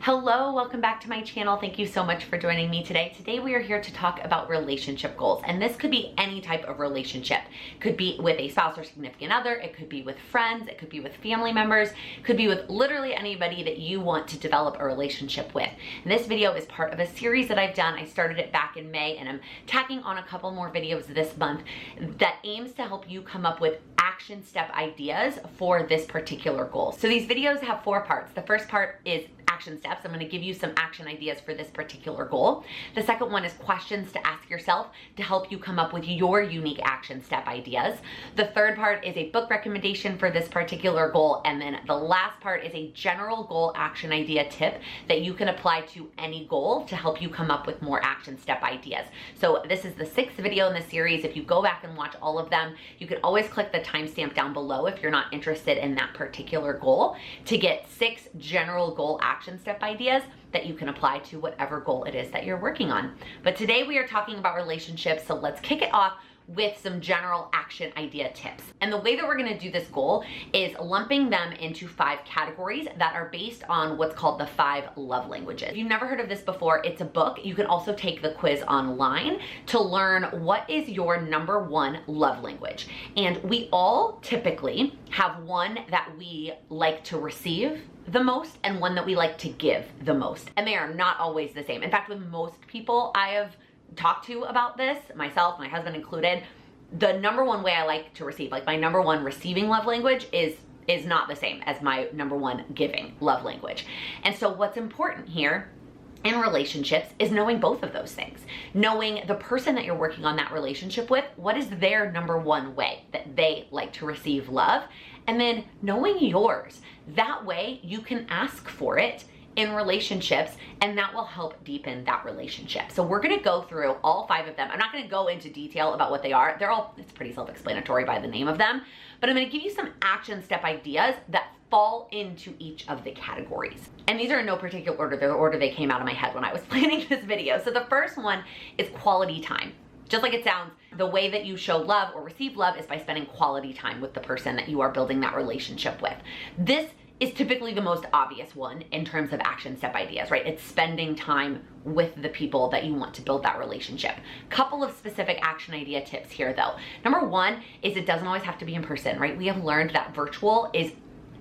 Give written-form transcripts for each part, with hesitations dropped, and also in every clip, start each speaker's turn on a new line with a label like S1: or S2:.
S1: Hello, welcome back to my channel. Thank you so much for joining me today. Today we are here to talk about relationship goals, and this could be any type of relationship. It could be with a spouse or significant other, it could be with friends, it could be with family members, it could be with literally anybody that you want to develop a relationship with. And this video is part of a series that I've done. I started it back in May and I'm tacking on a couple more videos this month that aims to help you come up with action step ideas for this particular goal. So these videos have 4 parts. The first part is action steps. I'm going to give you some action ideas for this particular goal. The second one is questions to ask yourself to help you come up with your unique action step ideas. The third part is a book recommendation for this particular goal. And then the last part is a general goal action idea tip that you can apply to any goal to help you come up with more action step ideas. So this is the 6th video in the series. If you go back and watch all of them, you can always click the timestamp down below if you're not interested in that particular goal to get 6 general goal action step ideas that you can apply to whatever goal it is that you're working on. But today we are talking about relationships, so let's kick it off with some general action idea tips. And the way that we're gonna do this goal is lumping them into 5 categories that are based on what's called the 5 love languages. If you've never heard of this before, it's a book. You can also take the quiz online to learn what is your #1 love language. And we all typically have one that we like to receive the most and one that we like to give the most. And they are not always the same. In fact, with most people I have talked to about this, myself, my husband included, the #1 way I like to receive, like my #1 receiving love language is not the same as my #1 giving love language. And so what's important here in relationships is knowing both of those things. Knowing the person that you're working on that relationship with, what is their #1 way that they like to receive love, and then knowing yours. That way you can ask for it in relationships, and that will help deepen that relationship. So we're gonna go through all 5 of them. I'm not gonna go into detail about what they are. It's pretty self-explanatory by the name of them, but I'm gonna give you some action step ideas that fall into each of the categories. And these are in no particular order. They're the order they came out of my head when I was planning this video. So the first one is quality time. Just like it sounds, the way that you show love or receive love is by spending quality time with the person that you are building that relationship with. This is typically the most obvious one in terms of action step ideas, right? It's spending time with the people that you want to build that relationship. Couple of specific action idea tips here though. #1 is it doesn't always have to be in person, right? We have learned that virtual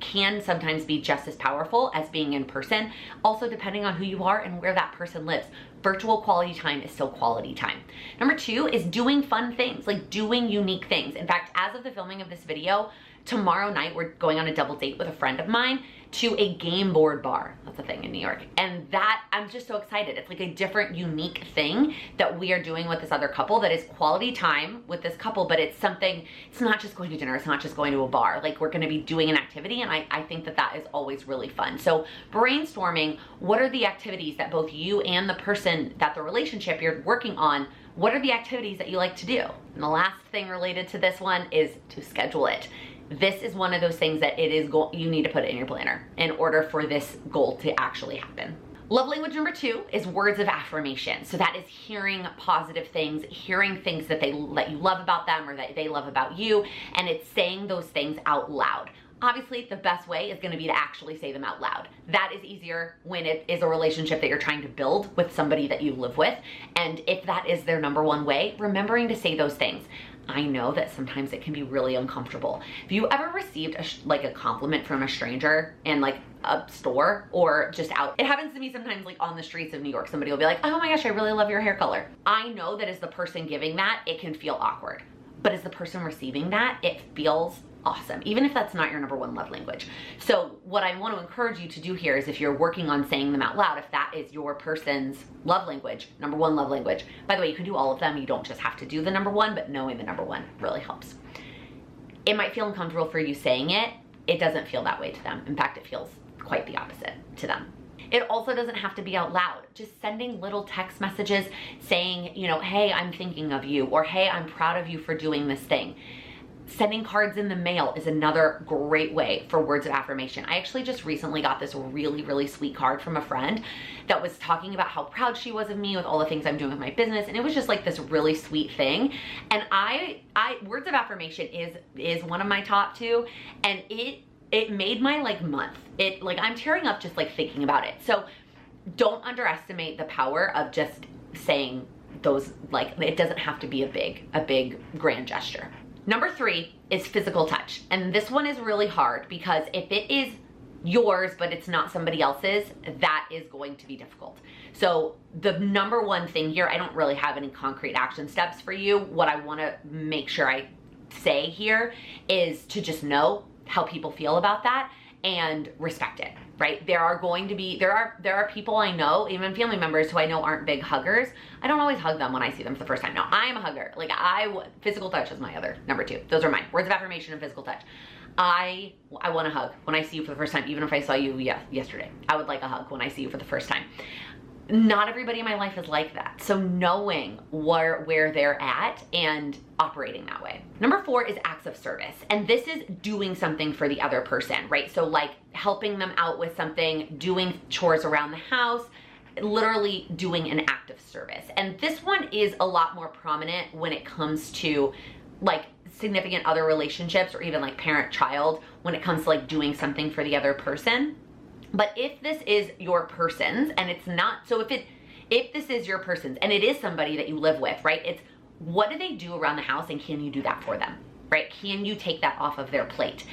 S1: can sometimes be just as powerful as being in person. Also, depending on who you are and where that person lives, virtual quality time is still quality time. #2 is doing fun things, like doing unique things. In fact, as of the filming of this video, tomorrow night we're going on a double date with a friend of mine to a game board bar. That's a thing in New York. And that, I'm just so excited. It's like a different, unique thing that we are doing with this other couple that is quality time with this couple, but it's something, it's not just going to dinner, it's not just going to a bar. Like, we're gonna be doing an activity, and I think that that is always really fun. So brainstorming, what are the activities that both you and the person that the relationship you're working on, what are the activities that you like to do? And the last thing related to this one is to schedule it. This is one of those things that you need to put it in your planner in order for this goal to actually happen. Love language #2 is words of affirmation. So that is hearing positive things, hearing things that you love about them or that they love about you, and it's saying those things out loud. Obviously, the best way is gonna be to actually say them out loud. That is easier when it is a relationship that you're trying to build with somebody that you live with. And if that is their #1 way, remembering to say those things. I know that sometimes it can be really uncomfortable. Have you ever received a compliment from a stranger in like a store or just out? It happens to me sometimes, like on the streets of New York. Somebody will be like, oh my gosh, I really love your hair color. I know that as the person giving that, it can feel awkward. But as the person receiving that, it feels awesome, even if that's not your #1 love language. So what I want to encourage you to do here is, if you're working on saying them out loud, if that is your person's love language, #1 love language, by the way, you can do all of them. You don't just have to do the #1, but knowing the #1 really helps. It might feel uncomfortable for you saying it. It doesn't feel that way to them. In fact, it feels quite the opposite to them. It also doesn't have to be out loud. Just sending little text messages saying, you know, hey, I'm thinking of you, or hey, I'm proud of you for doing this thing. Sending cards in the mail is another great way for words of affirmation. I actually just recently got this really, really sweet card from a friend that was talking about how proud she was of me with all the things I'm doing with my business. And it was just like this really sweet thing. And words of affirmation is one of my top 2. And it made my month. I'm tearing up just thinking about it. So don't underestimate the power of just saying those, like, it doesn't have to be a big grand gesture. Number 3 is physical touch. And this one is really hard because if it is yours but it's not somebody else's, that is going to be difficult. So the number one thing here, I don't really have any concrete action steps for you. What I want to make sure I say here is to just know how people feel about that and respect it, right? There are going to be, there are people I know, even family members who I know aren't big huggers. I don't always hug them when I see them for the first time. Now, I am a hugger. Like, physical touch is my other number 2. Those are mine. Words of affirmation and physical touch. I want a hug when I see you for the first time, even if I saw you yesterday. I would like a hug when I see you for the first time. Not everybody in my life is like that. So knowing where they're at and operating that way. Number 4 is acts of service. And this is doing something for the other person, right? So like helping them out with something, doing chores around the house, literally doing an act of service. And this one is a lot more prominent when it comes to like significant other relationships or even like parent-child, when it comes to like doing something for the other person. But if this is your person's and it's not, so if this is your person's and it is somebody that you live with, right? It's what do they do around the house and can you do that for them, right? Can you take that off of their plate?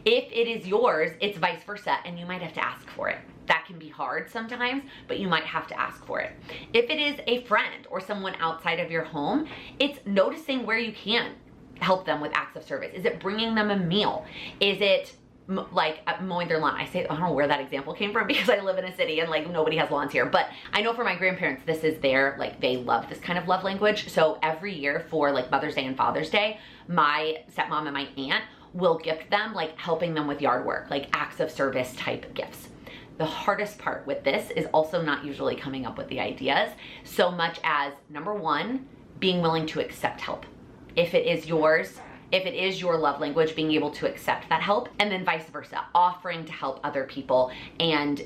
S1: If it is yours, it's vice versa and you might have to ask for it. That can be hard sometimes, but you might have to ask for it. If it is a friend or someone outside of your home, it's noticing where you can help them with acts of service. Is it bringing them a meal? Is it like mowing their lawn? I don't know where that example came from because I live in a city and like nobody has lawns here, but I know for my grandparents, this is their, like they love this kind of love language. So every year for like Mother's Day and Father's Day, my stepmom and my aunt will gift them like helping them with yard work, like acts of service type gifts. The hardest part with this is also not usually coming up with the ideas so much as, number 1, being willing to accept help. If it is yours, if it is your love language, being able to accept that help, and then vice versa, offering to help other people and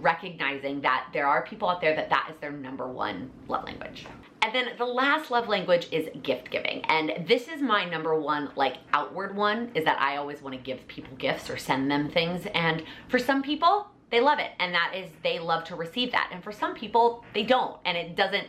S1: recognizing that there are people out there that is their number 1 love language. And then the last love language is gift giving. And this is my number 1, like outward one, is that I always want to give people gifts or send them things. And for some people, they love it. And that is, they love to receive that. And for some people, they don't. And it doesn't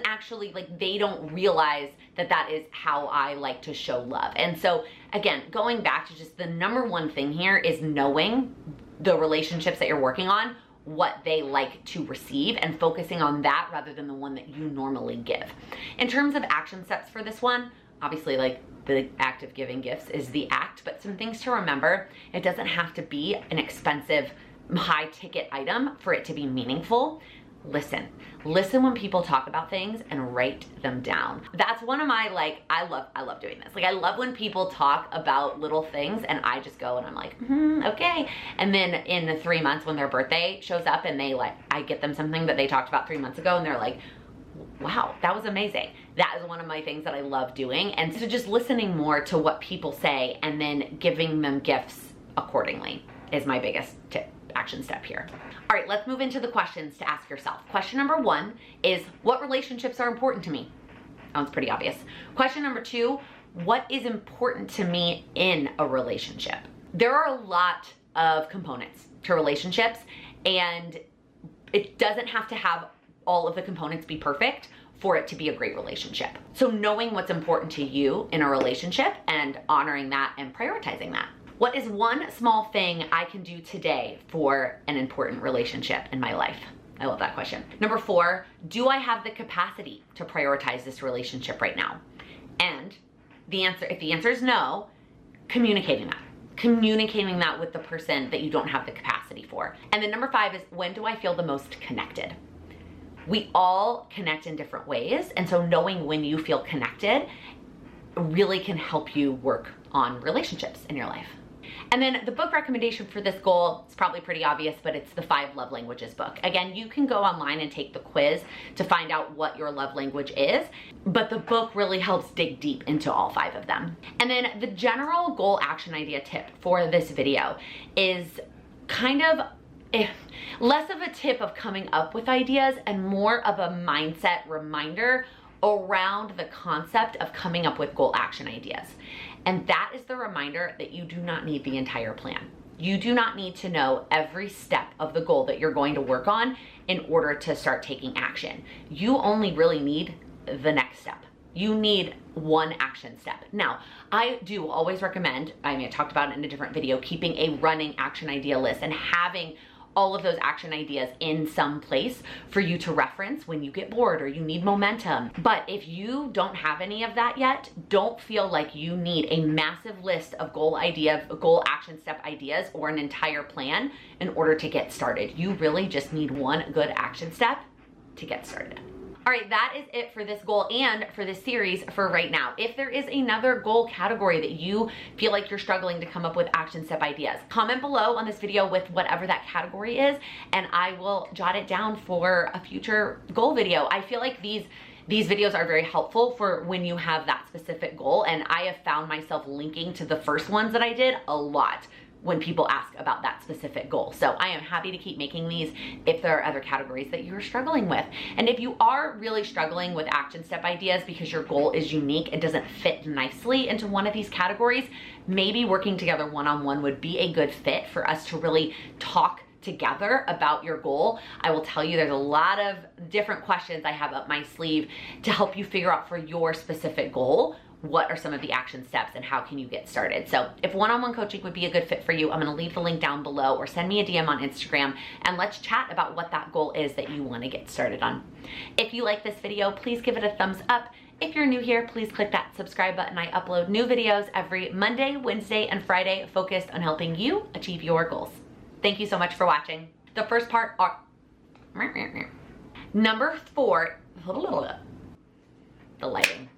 S1: actually, like, they don't realize that is how I like to show love. And so again, going back to just the number 1 thing here is knowing the relationships that you're working on, what they like to receive, and focusing on that rather than the one that you normally give. In terms of action steps for this one, obviously like the act of giving gifts is the act, but some things to remember: it doesn't have to be an expensive, high ticket item for it to be meaningful. Listen when people talk about things and write them down. That's one of my, like, I love doing this. Like, I love when people talk about little things and I just go and I'm like, okay. And then in the 3 months when their birthday shows up and I get them something that they talked about 3 months ago and they're like, wow, that was amazing. That is one of my things that I love doing. And so just listening more to what people say and then giving them gifts accordingly is my biggest action step here. All right, let's move into the questions to ask yourself. Question number 1 is, what relationships are important to me? That one's pretty obvious. Question number 2, what is important to me in a relationship? There are a lot of components to relationships, and it doesn't have to have all of the components be perfect for it to be a great relationship. So knowing what's important to you in a relationship and honoring that and prioritizing that. What is one small thing I can do today for an important relationship in my life? I love that question. Number 4, do I have the capacity to prioritize this relationship right now? And if the answer is no, communicating that with the person that you don't have the capacity for. And then number 5 is, when do I feel the most connected? We all connect in different ways, and so knowing when you feel connected really can help you work on relationships in your life. And then the book recommendation for this goal is probably pretty obvious, but it's the 5 Love Languages book. Again, you can go online and take the quiz to find out what your love language is, but the book really helps dig deep into all 5 of them. And then the general goal action idea tip for this video is kind of less of a tip of coming up with ideas and more of a mindset reminder around the concept of coming up with goal action ideas. And that is the reminder that you do not need the entire plan. You do not need to know every step of the goal that you're going to work on in order to start taking action. You only really need the next step. You need one action step. Now, I do always recommend, I talked about it in a different video, keeping a running action idea list and having all of those action ideas in some place for you to reference when you get bored or you need momentum. But if you don't have any of that yet, don't feel like you need a massive list of goal action step ideas or an entire plan in order to get started. You really just need one good action step to get started. All right, that is it for this goal and for this series for right now. If there is another goal category that you feel like you're struggling to come up with action step ideas, comment below on this video with whatever that category is, and I will jot it down for a future goal video. I feel like these videos are very helpful for when you have that specific goal, and I have found myself linking to the first ones that I did a lot when people ask about that specific goal. So I am happy to keep making these if there are other categories that you're struggling with. And if you are really struggling with action step ideas because your goal is unique and doesn't fit nicely into one of these categories, maybe working together one-on-one would be a good fit for us to really talk together about your goal. I will tell you there's a lot of different questions I have up my sleeve to help you figure out for your specific goal what are some of the action steps and how can you get started. So if one-on-one coaching would be a good fit for you, I'm gonna leave the link down below, or send me a DM on Instagram and let's chat about what that goal is that you wanna get started on. If you like this video, please give it a thumbs up. If you're new here, please click that subscribe button. I upload new videos every Monday, Wednesday, and Friday focused on helping you achieve your goals. Thank you so much for watching. The first part are, number 4, the lighting.